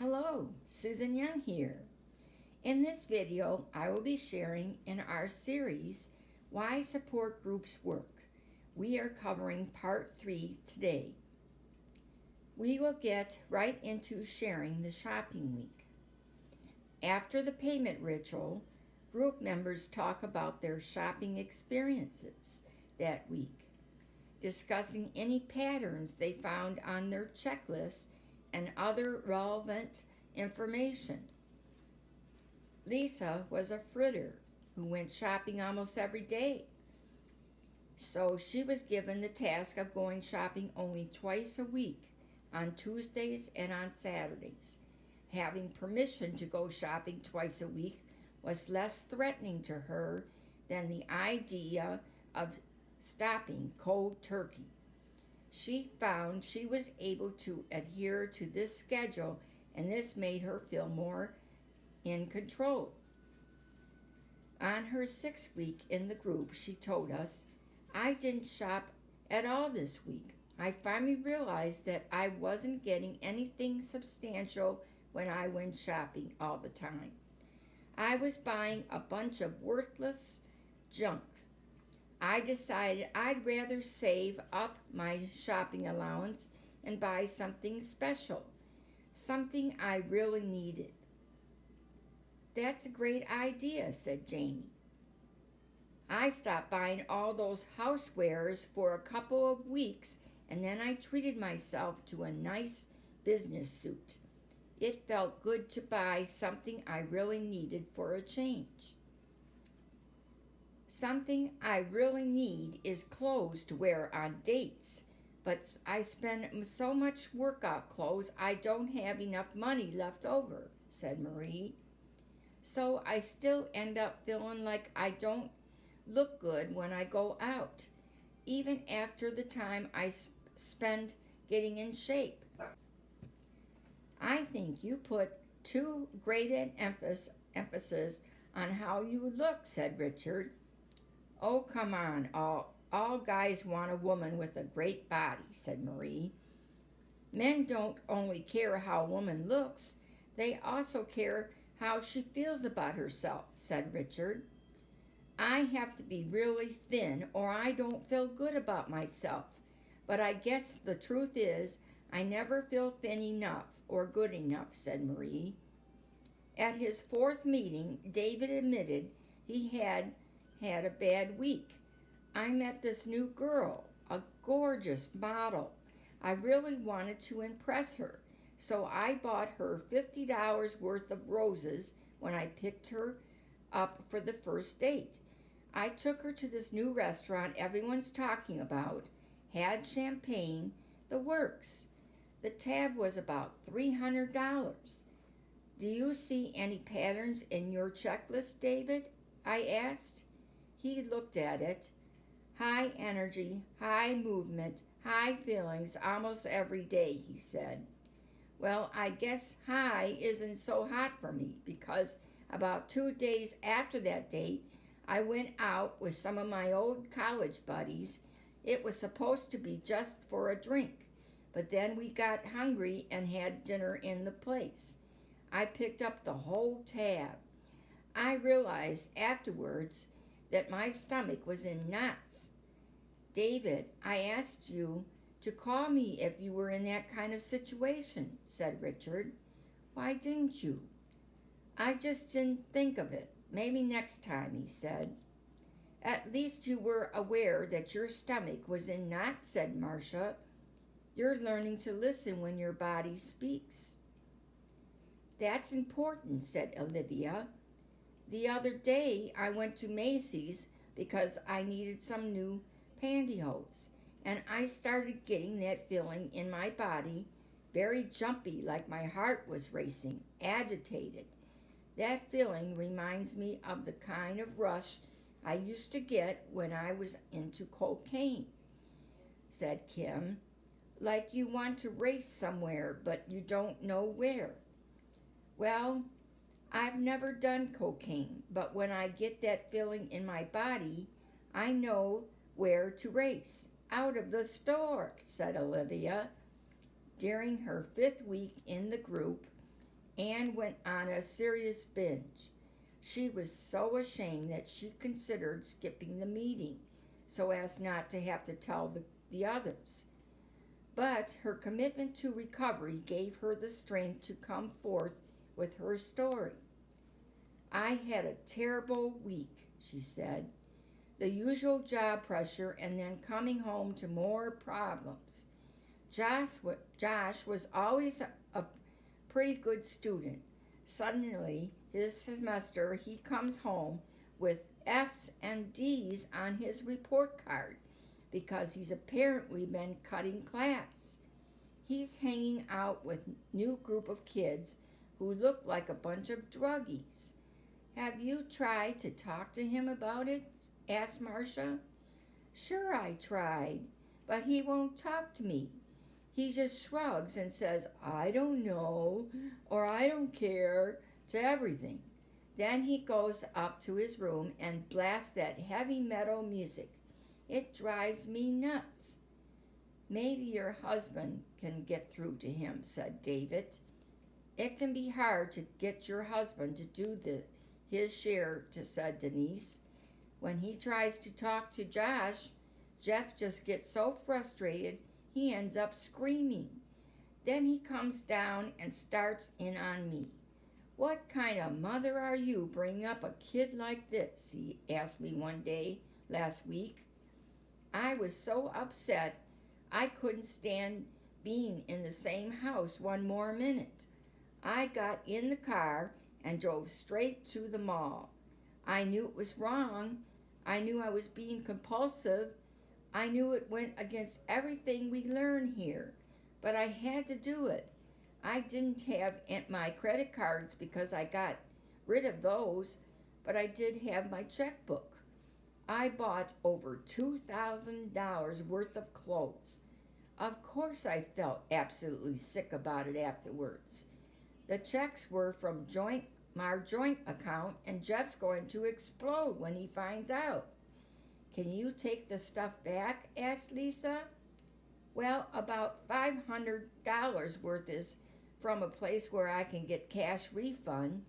Hello, Susan Young here. In this video, I will be sharing in our series, Why Support Groups Work. We are covering part 3 today. We will get right into sharing the shopping week. After the payment ritual, group members talk about their shopping experiences that week, discussing any patterns they found on their checklist and other relevant information. Lisa was a fritter who went shopping almost every day, so she was given the task of going shopping only twice a week, on Tuesdays and on Saturdays. Having permission to go shopping twice a week was less threatening to her than the idea of stopping cold turkey. She found she was able to adhere to this schedule, and this made her feel more in control. On her 6th week in the group, she told us, "I didn't shop at all this week. I finally realized that I wasn't getting anything substantial when I went shopping all the time. I was buying a bunch of worthless junk. I decided I'd rather save up my shopping allowance and buy something special, something I really needed." "That's a great idea," said Jamie. "I stopped buying all those housewares for a couple of weeks, and then I treated myself to a nice business suit. It felt good to buy something I really needed for a change." "Something I really need is clothes to wear on dates, but I spend so much workout clothes I don't have enough money left over," said Marie. "So I still end up feeling like I don't look good when I go out, even after the time I spend getting in shape." "I think you put too great an emphasis on how you look," said Richard. "Oh, come on, all guys want a woman with a great body," said Marie. "Men don't only care how a woman looks, they also care how she feels about herself," said Richard. "I have to be really thin or I don't feel good about myself, but I guess the truth is I never feel thin enough or good enough," said Marie. At his 4th meeting, David admitted he had a bad week. "I met this new girl, a gorgeous model. I really wanted to impress her, so I bought her $50 worth of roses when I picked her up for the first date. I took her to this new restaurant everyone's talking about, had champagne, the works. The tab was about $300. "Do you see any patterns in your checklist, David?" I asked. He looked at it. "High energy, high movement, high feelings almost every day," he said. "Well, I guess high isn't so hot for me, because about 2 days after that date, I went out with some of my old college buddies. It was supposed to be just for a drink, but then we got hungry and had dinner in the place. I picked up the whole tab. I realized afterwards that my stomach was in knots. David, I asked you to call me if you were in that kind of situation," said Richard. "Why didn't you?" "I just didn't think of it. Maybe next time," he said. "At least you were aware that your stomach was in knots," said Marcia. "You're learning to listen when your body speaks." "That's important," said Olivia. "The other day I went to Macy's because I needed some new pantyhose, and I started getting that feeling in my body, very jumpy, like my heart was racing, agitated. That feeling reminds me of the kind of rush I used to get when I was into cocaine," said Kim. "Like you want to race somewhere, but you don't know where." "Well, I've never done cocaine, but when I get that feeling in my body, I know where to race. Out of the store," said Olivia. During her 5th week in the group, Anne went on a serious binge. She was so ashamed that she considered skipping the meeting so as not to have to tell the others. But her commitment to recovery gave her the strength to come forth with her story. I had a terrible week, she said. The usual job pressure and then coming home to more problems. Josh was always a pretty good student. Suddenly, this semester, he comes home with F's and D's on his report card because he's apparently been cutting class. He's hanging out with a new group of kids who look like a bunch of druggies. Have you tried to talk to him about it? Asked Marcia. Sure, I tried, but he won't talk to me. He just shrugs and says, I don't know, or I don't care, to everything. Then he goes up to his room and blasts that heavy metal music. It drives me nuts. Maybe your husband can get through to him, said David. It can be hard to get your husband to do his share, said Denise. When he tries to talk to Josh, Jeff just gets so frustrated he ends up screaming. Then he comes down and starts in on me. What kind of mother are you bringing up a kid like this? He asked me one day last week. I was so upset I couldn't stand being in the same house one more minute. I got in the car and drove straight to the mall. I knew it was wrong. I knew I was being compulsive. I knew it went against everything we learn here, but I had to do it. I didn't have my credit cards because I got rid of those, but I did have my checkbook. I bought over $2,000 worth of clothes. Of course I felt absolutely sick about it afterwards. The checks were from our joint account, and Jeff's going to explode when he finds out. Can you take the stuff back? Asked Lisa. Well, about $500 worth is from a place where I can get cash refund,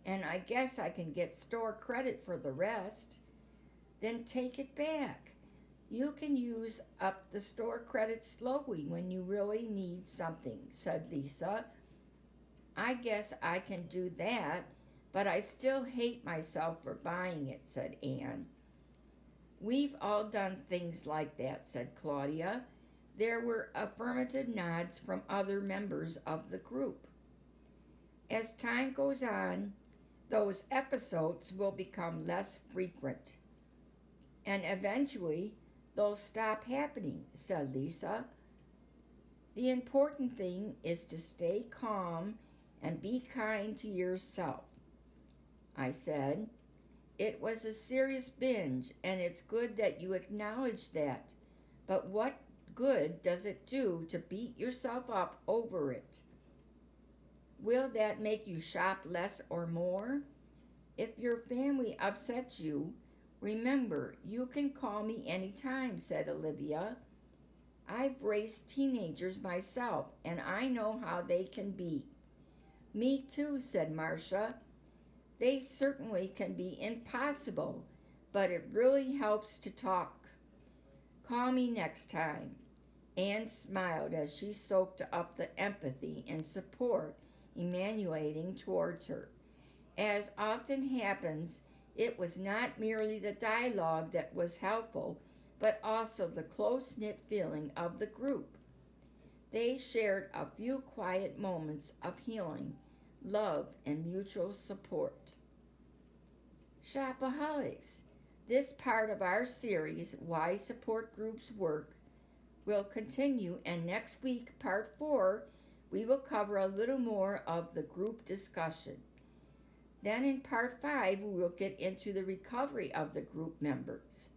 and I guess I can get store credit for the rest. Then take it back. You can use up the store credit slowly when you really need something, said Lisa. I guess I can do that, but I still hate myself for buying it, said Anne. We've all done things like that, said Claudia. There were affirmative nods from other members of the group. As time goes on, those episodes will become less frequent, and eventually they'll stop happening, said Lisa. The important thing is to stay calm and be kind to yourself, I said. It was a serious binge, and it's good that you acknowledge that. But what good does it do to beat yourself up over it? Will that make you shop less or more? If your family upsets you, remember, you can call me anytime, said Olivia. I've raised teenagers myself, and I know how they can be. Me too, said Marcia. They certainly can be impossible, but it really helps to talk. Call me next time. Anne smiled as she soaked up the empathy and support emanating towards her. As often happens, it was not merely the dialogue that was helpful, but also the close-knit feeling of the group. They shared a few quiet moments of healing, love, and mutual support. Shopaholics. This part of our series, Why Support Groups Work, will continue, and next week, part 4, we will cover a little more of the group discussion. Then in part 5, we will get into the recovery of the group members.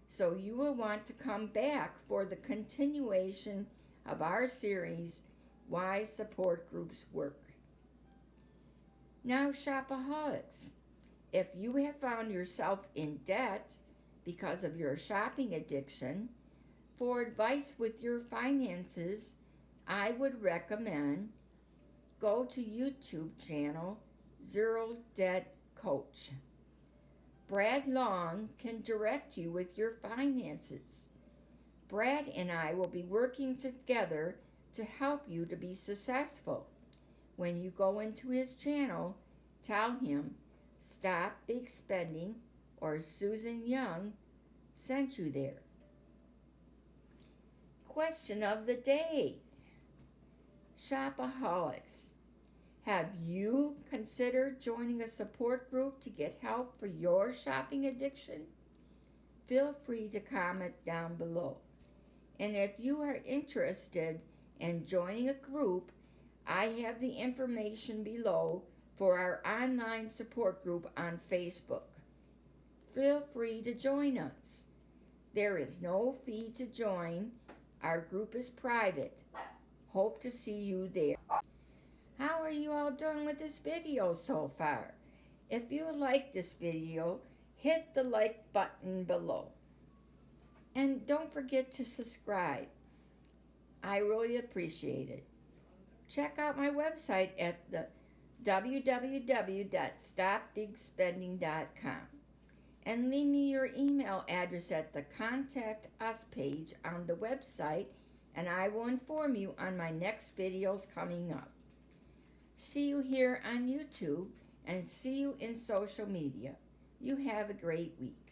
So you will want to come back for the continuation of our series, Why Support Groups Work. Now, Shopaholics, if you have found yourself in debt because of your shopping addiction, for advice with your finances, I would recommend go to YouTube channel Zero Debt Coach. Brad Long can direct you with your finances. Brad and I will be working together to help you to be successful. When you go into his channel, tell him Stop Big Spending or Susan Young sent you there. Question of the day. Shopaholics. Have you considered joining a support group to get help for your shopping addiction? Feel free to comment down below. And if you are interested in joining a group, I have the information below for our online support group on Facebook. Feel free to join us. There is no fee to join. Our group is private. Hope to see you there. How are you all doing with this video so far? If you like this video, hit the like button below. And don't forget to subscribe. I really appreciate it. Check out my website at the www.stopbigspending.com and leave me your email address at the Contact Us page on the website, and I will inform you on my next videos coming up. See you here on YouTube and see you in social media. You have a great week.